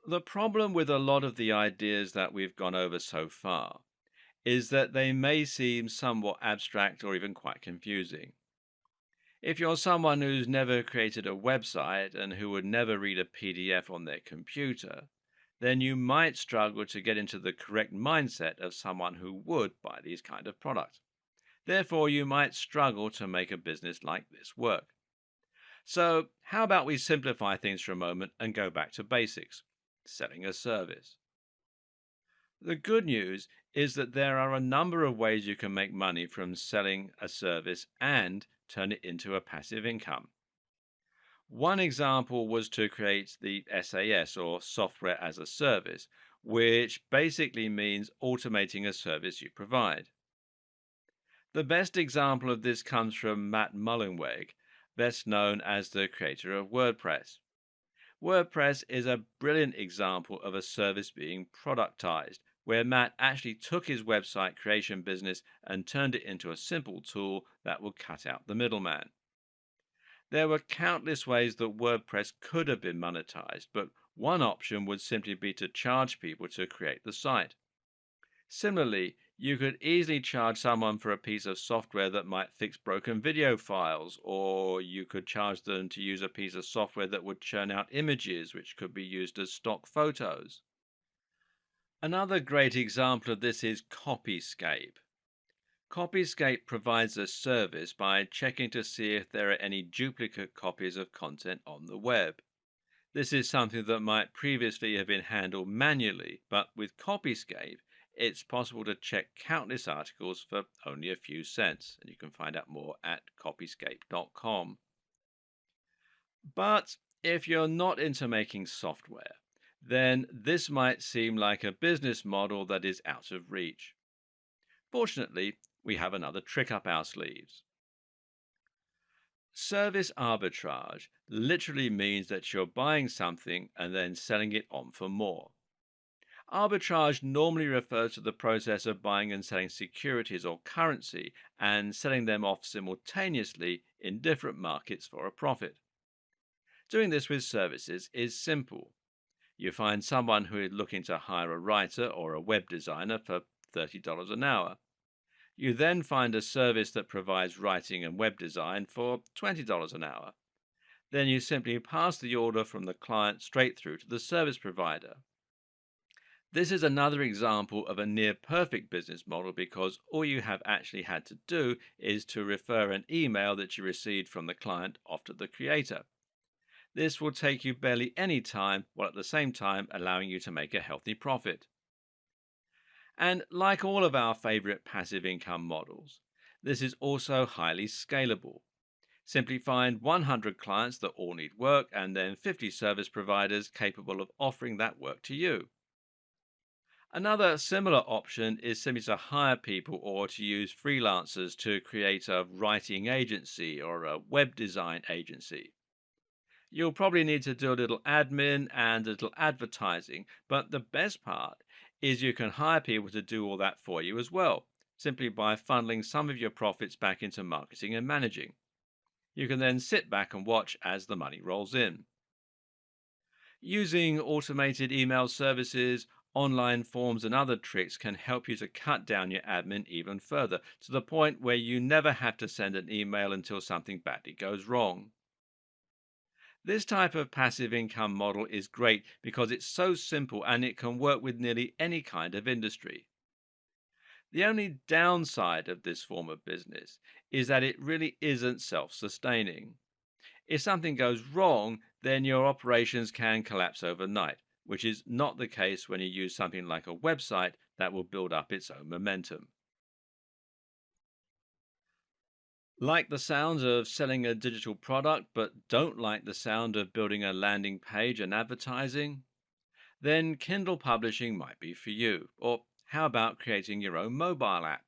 The problem with a lot of the ideas that we've gone over so far is that they may seem somewhat abstract or even quite confusing. If you're someone who's never created a website and who would never read a PDF on their computer, then you might struggle to get into the correct mindset of someone who would buy these kind of products. Therefore, you might struggle to make a business like this work. So, how about we simplify things for a moment and go back to basics? Selling a service. The good news is that there are a number of ways you can make money from selling a service and turn it into a passive income. One example was to create the SAS, or software as a service, which basically means automating a service you provide. The best example of this comes from Matt Mullenweg, best known as the creator of WordPress. WordPress is a brilliant example of a service being productized, where Matt actually took his website creation business and turned it into a simple tool that would cut out the middleman. There were countless ways that WordPress could have been monetized, but one option would simply be to charge people to create the site. Similarly, you could easily charge someone for a piece of software that might fix broken video files, or you could charge them to use a piece of software that would churn out images which could be used as stock photos. Another great example of this is Copyscape. Copyscape provides a service by checking to see if there are any duplicate copies of content on the web. This is something that might previously have been handled manually, but with Copyscape, it's possible to check countless articles for only a few cents, and you can find out more at copyscape.com. But if you're not into making software, then this might seem like a business model that is out of reach. Fortunately, we have another trick up our sleeves. Service arbitrage literally means that you're buying something and then selling it on for more. Arbitrage normally refers to the process of buying and selling securities or currency and selling them off simultaneously in different markets for a profit. Doing this with services is simple. You find someone who is looking to hire a writer or a web designer for $30 an hour. You then find a service that provides writing and web design for $20 an hour. Then you simply pass the order from the client straight through to the service provider. This is another example of a near perfect business model because all you have actually had to do is to refer an email that you received from the client off to the creator. This will take you barely any time while at the same time allowing you to make a healthy profit. And like all of our favorite passive income models, this is also highly scalable. Simply find 100 clients that all need work and then 50 service providers capable of offering that work to you. Another similar option is simply to hire people or to use freelancers to create a writing agency or a web design agency. You'll probably need to do a little admin and a little advertising, but the best part is you can hire people to do all that for you as well, simply by funneling some of your profits back into marketing and managing. You can then sit back and watch as the money rolls in. Using automated email services, online forms, and other tricks can help you to cut down your admin even further, to the point where you never have to send an email until something badly goes wrong. This type of passive income model is great because it's so simple and it can work with nearly any kind of industry. The only downside of this form of business is that it really isn't self sustaining. If something goes wrong, then your operations can collapse overnight, which is not the case when you use something like a website that will build up its own momentum. Like the sound of selling a digital product, but don't like the sound of building a landing page and advertising? Then Kindle publishing might be for you. Or how about creating your own mobile app?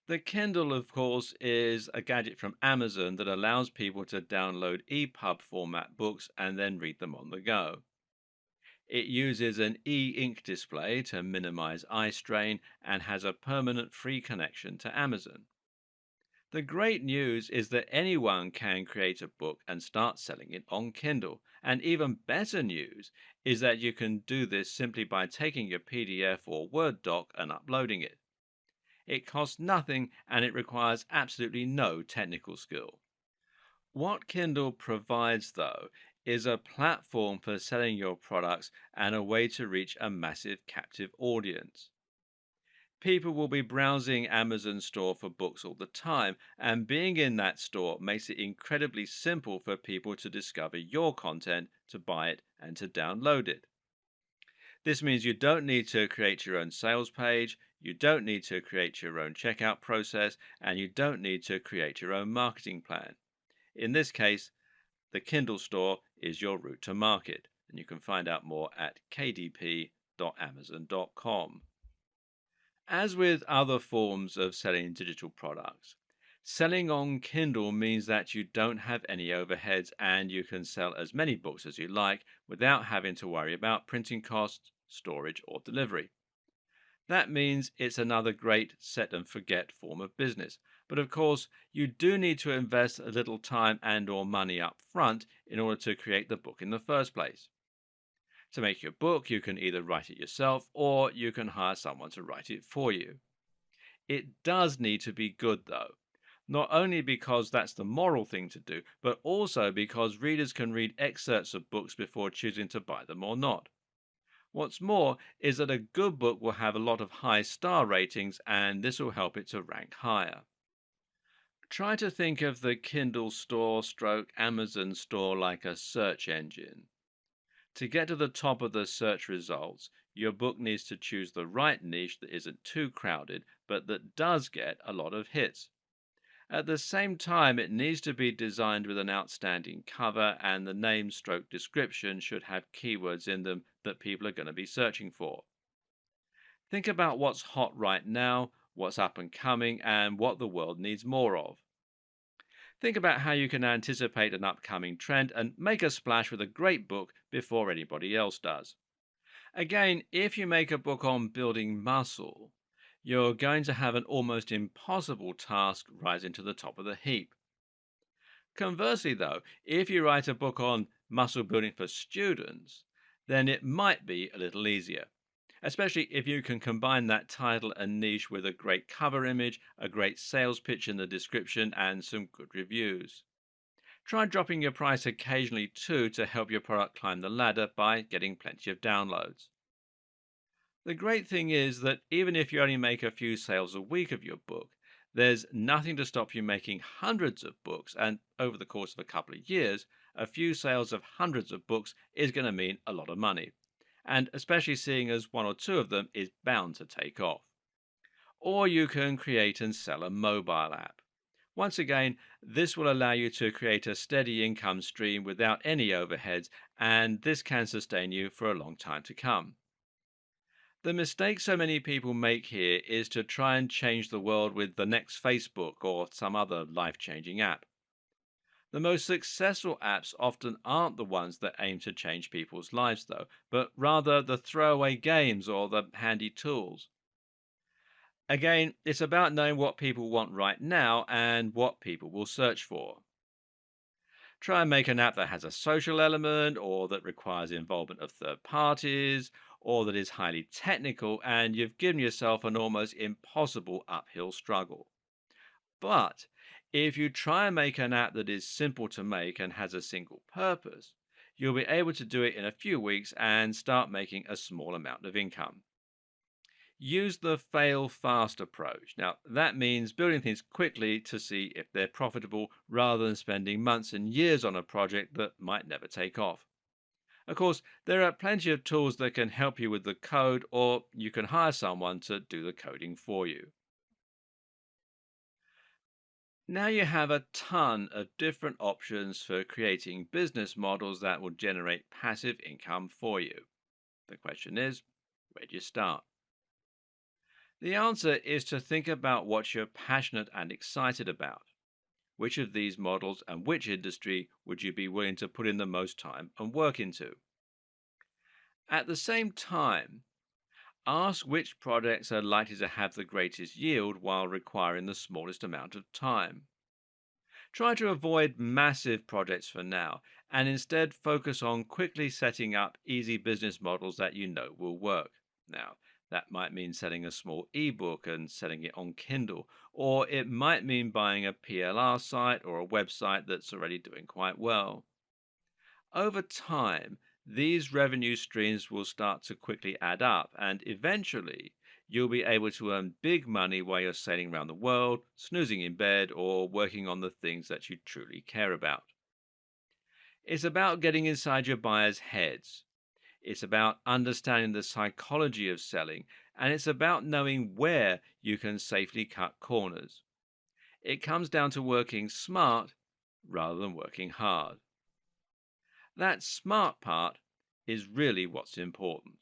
The Kindle, of course, is a gadget from Amazon that allows people to download EPUB format books and then read them on the go. It uses an e-ink display to minimize eye strain and has a permanent free connection to Amazon. The great news is that anyone can create a book and start selling it on Kindle. And even better news is that you can do this simply by taking your PDF or Word doc and uploading it. It costs nothing and it requires absolutely no technical skill. What Kindle provides, though, is a platform for selling your products and a way to reach a massive captive audience. People will be browsing Amazon store for books all the time, and being in that store makes it incredibly simple for people to discover your content, to buy it, and to download it. This means you don't need to create your own sales page, you don't need to create your own checkout process, and you don't need to create your own marketing plan. In this case, the Kindle store is your route to market, and you can find out more at kdp.amazon.com. As with other forms of selling digital products, selling on Kindle means that you don't have any overheads and you can sell as many books as you like without having to worry about printing costs, storage, or delivery. That means it's another great set and forget form of business. But of course, you do need to invest a little time and or money up front in order to create the book in the first place. To make your book, you can either write it yourself or you can hire someone to write it for you. It does need to be good, though, not only because that's the moral thing to do, but also because readers can read excerpts of books before choosing to buy them or not. What's more is that a good book will have a lot of high star ratings, and this will help it to rank higher. Try to think of the Kindle store stroke Amazon store like a search engine. To get to the top of the search results, your book needs to choose the right niche that isn't too crowded, but that does get a lot of hits. At the same time, it needs to be designed with an outstanding cover, and the name stroke description should have keywords in them that people are going to be searching for. Think about what's hot right now, what's up and coming, and what the world needs more of. Think about how you can anticipate an upcoming trend and make a splash with a great book before anybody else does. Again, if you make a book on building muscle, you're going to have an almost impossible task rising to the top of the heap. Conversely, though, if you write a book on muscle building for students, then it might be a little easier, especially if you can combine that title and niche with a great cover image, a great sales pitch in the description, and some good reviews. Try dropping your price occasionally too to help your product climb the ladder by getting plenty of downloads. The great thing is that even if you only make a few sales a week of your book, there's nothing to stop you making hundreds of books, and over the course of a couple of years, a few sales of hundreds of books is going to mean a lot of money, and especially seeing as one or two of them is bound to take off. Or you can create and sell a mobile app. Once again, this will allow you to create a steady income stream without any overheads, and this can sustain you for a long time to come. The mistake so many people make here is to try and change the world with the next Facebook or some other life changing app. The most successful apps often aren't the ones that aim to change people's lives, though, but rather the throwaway games or the handy tools. Again, it's about knowing what people want right now and what people will search for. Try and make an app that has a social element, or that requires involvement of third parties, or that is highly technical, and you've given yourself an almost impossible uphill struggle. But if you try and make an app that is simple to make and has a single purpose, you'll be able to do it in a few weeks and start making a small amount of income. Use the fail fast approach. Now, that means building things quickly to see if they're profitable rather than spending months and years on a project that might never take off. Of course, there are plenty of tools that can help you with the code, or you can hire someone to do the coding for you. Now you have a ton of different options for creating business models that will generate passive income for you. The question is, where do you start? The answer is to think about what you're passionate and excited about. Which of these models and which industry would you be willing to put in the most time and work into? At the same time, ask which projects are likely to have the greatest yield while requiring the smallest amount of time. Try to avoid massive projects for now and instead focus on quickly setting up easy business models that you know will work. Now, that might mean selling a small ebook and selling it on Kindle, or it might mean buying a PLR site or a website that's already doing quite well. Over time, these revenue streams will start to quickly add up, and eventually, you'll be able to earn big money while you're sailing around the world, snoozing in bed, or working on the things that you truly care about. It's about getting inside your buyers' heads. It's about understanding the psychology of selling, and it's about knowing where you can safely cut corners. It comes down to working smart rather than working hard. That smart part is really what's important.